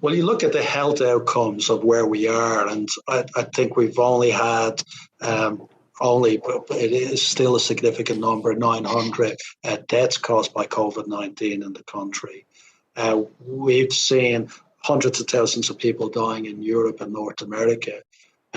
Well, you look at the health outcomes of where we are, and I think we've only had but it is still a significant number, 900 deaths caused by COVID-19 in the country. We've seen hundreds of thousands of people dying in Europe and North America.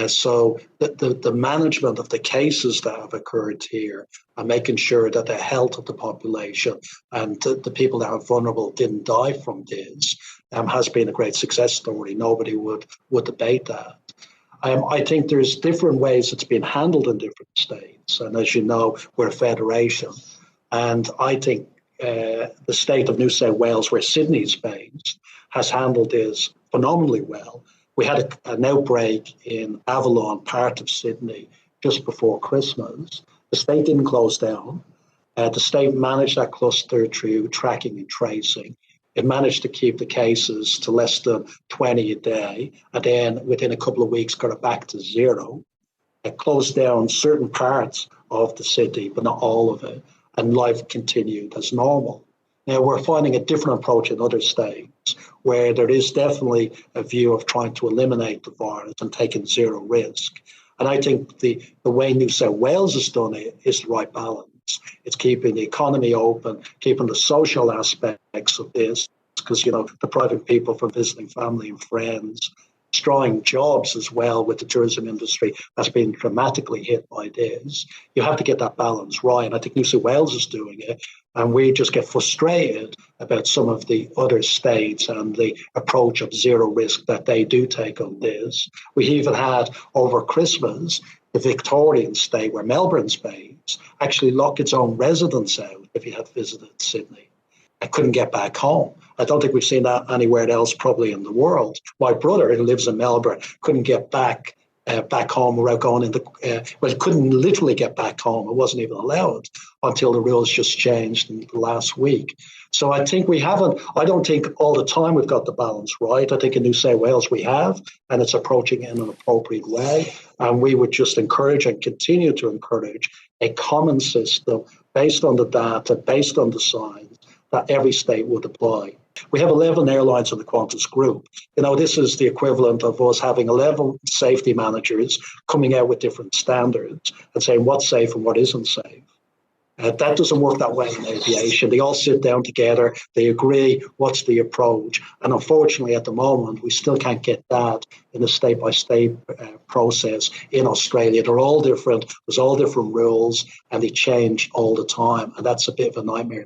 So the management of the cases that have occurred here and making sure that the health of the population and the people that are vulnerable didn't die from this has been a great success story. Nobody would debate that. I think there's different ways it's been handled in different states. And as you know, we're a federation. And I think the state of New South Wales, where Sydney's based, has handled this phenomenally well. We had an outbreak in Avalon, part of Sydney, just before Christmas. The state didn't close down. The state managed that cluster through tracking and tracing. It managed to keep the cases to less than 20 a day, and then within a couple of weeks got it back to zero. It closed down certain parts of the city, but not all of it, and life continued as normal. Now, we're finding a different approach in other states where there is definitely a view of trying to eliminate the virus and taking zero risk. And I think the way New South Wales has done it is the right balance. It's keeping the economy open, keeping the social aspects of this, because, depriving people from visiting family and friends, destroying jobs as well with the tourism industry that's been dramatically hit by this. You have to get that balance right. And I think New South Wales is doing it. And we just get frustrated about some of the other states and the approach of zero risk that they do take on this. We even had over Christmas, the Victorian state where Melbourne's based actually lock its own residents out if you had visited Sydney. I couldn't get back home. I don't think we've seen that anywhere else probably in the world. My brother, who lives in Melbourne, couldn't get back home without going into, couldn't literally get back home. It wasn't even allowed until the rules just changed in the last week. So I think I don't think all the time we've got the balance right. I think in New South Wales we have, and it's approaching it in an appropriate way. And we would just encourage and continue to encourage a common system based on the data, based on the science, that every state would apply. We have 11 airlines in the Qantas group. This is the equivalent of us having 11 safety managers coming out with different standards and saying what's safe and what isn't safe. That doesn't work that way in aviation. They all sit down together, they agree what's the approach. And unfortunately, at the moment, we still can't get that in a state-by-state process in Australia. They're all different, there's all different rules, and they change all the time. And that's a bit of a nightmare